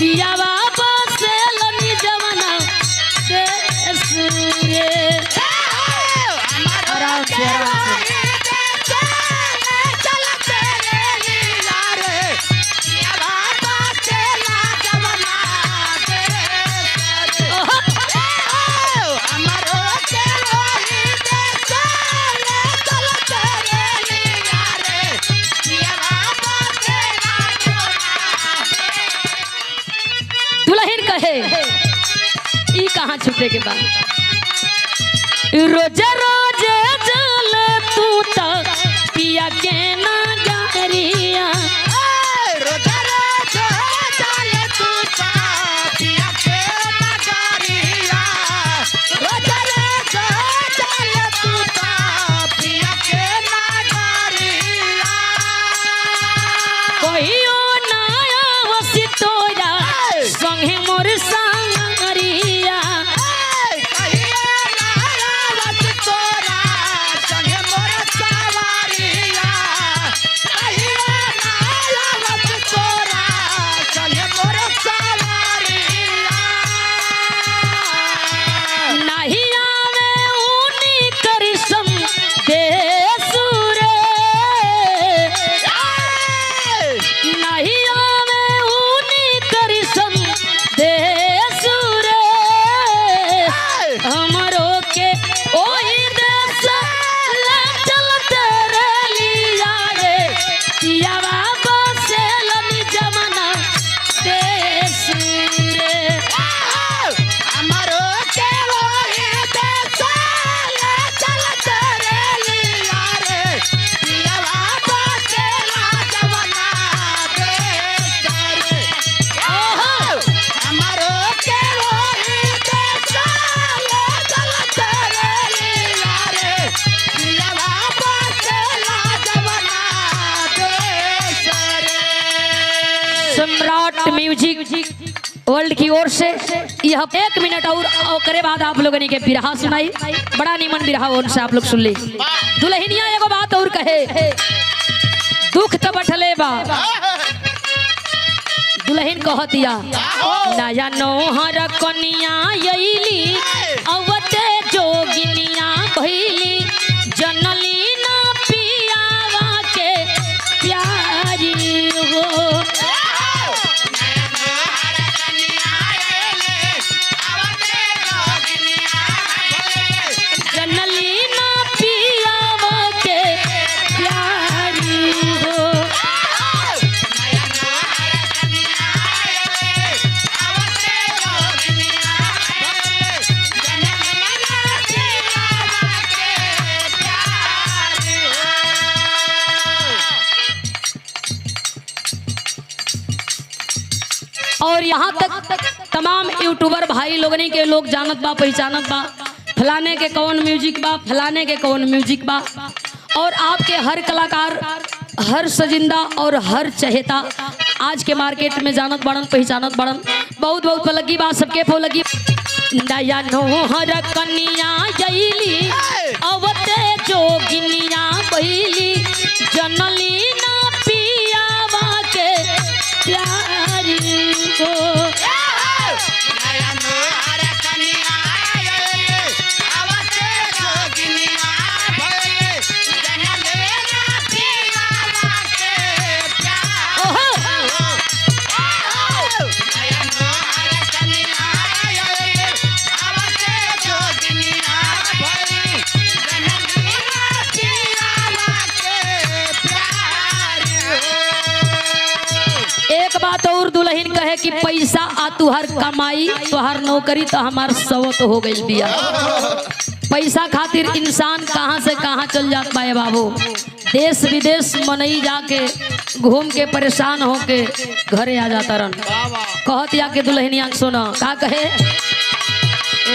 पियावा बसेलनी जवना देश रे। आराम से दुल्हन कहे ई कहाँ छुटे के बाद रोजे रोजे जल तू तो पिया के ना गारिया रोजा रोजा चल तू ता पिया के नगरिया रोजा रोजा चल तू ता पिया के नगरिया कहियो ना आवसी तोरा संगे मोर संगरिया कहिए नाया वस तोरा संगे मोर सवारिया कहिए नाया वस तोरा संगे मोर सवारिया नहीं आवे ऊनी करिसम देसुरे नहीं आवे ऊनी करिसम देसुरे हमरो के ओही देश ला चलते रे लिया रे पियावा बसेलनी जमना देश रे। हमारो के वही देसाले चलते रे लिया रे पियावा बसेला जवना देश रे हमारो के वही देसाले चलते रे लिया रे पियावा बसेला जवना देश रे। सम्राट म्यूजिक वर्ल्ड की ओर से यह 1 मिनट और करे बाद आप लोगों ने के बिरहा सुनाई बड़ा नीमन बिरहा और से आप लोग सुन ली। दुल्हनिया एगो बात और कहे दुख तो बठले बा दुल्हन कहतिया नया नोहर कनिया यैली अवते जोगिनिया भैली जनली ना पियावा के प्यारी हो जनली ना पियावा के प्यारी हो और यहाँ तक तमाम यूट्यूबर भाई लोगनी के लोग जानत बा पहचानत बा फलाने के कौन म्यूजिक बा फलाने के कौन म्यूजिक बा और आपके हर कलाकार हर सजिंदा और हर चहेता आज के मार्केट में जानत बड़न पहचानत बड़न बहुत बहुत लगी बात सबके फो लगी नया नोहर कनिया जैली अवते जोगिनिया बहिली जनली ना पियावा के प्यारी को एक बात और दुल्हन कहे कि पैसा आ तुहर कमाई तुहर नौकरी तो हमार सवत हो गई बिया पैसा खातिर इंसान कहाँ से कहाँ चल जाता है बाबू देश विदेश मनई जाके घूम के परेशान होके घरे आ जाता रन कहत या के दुल्हनिया सुनो का कहे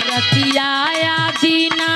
रतिया दीना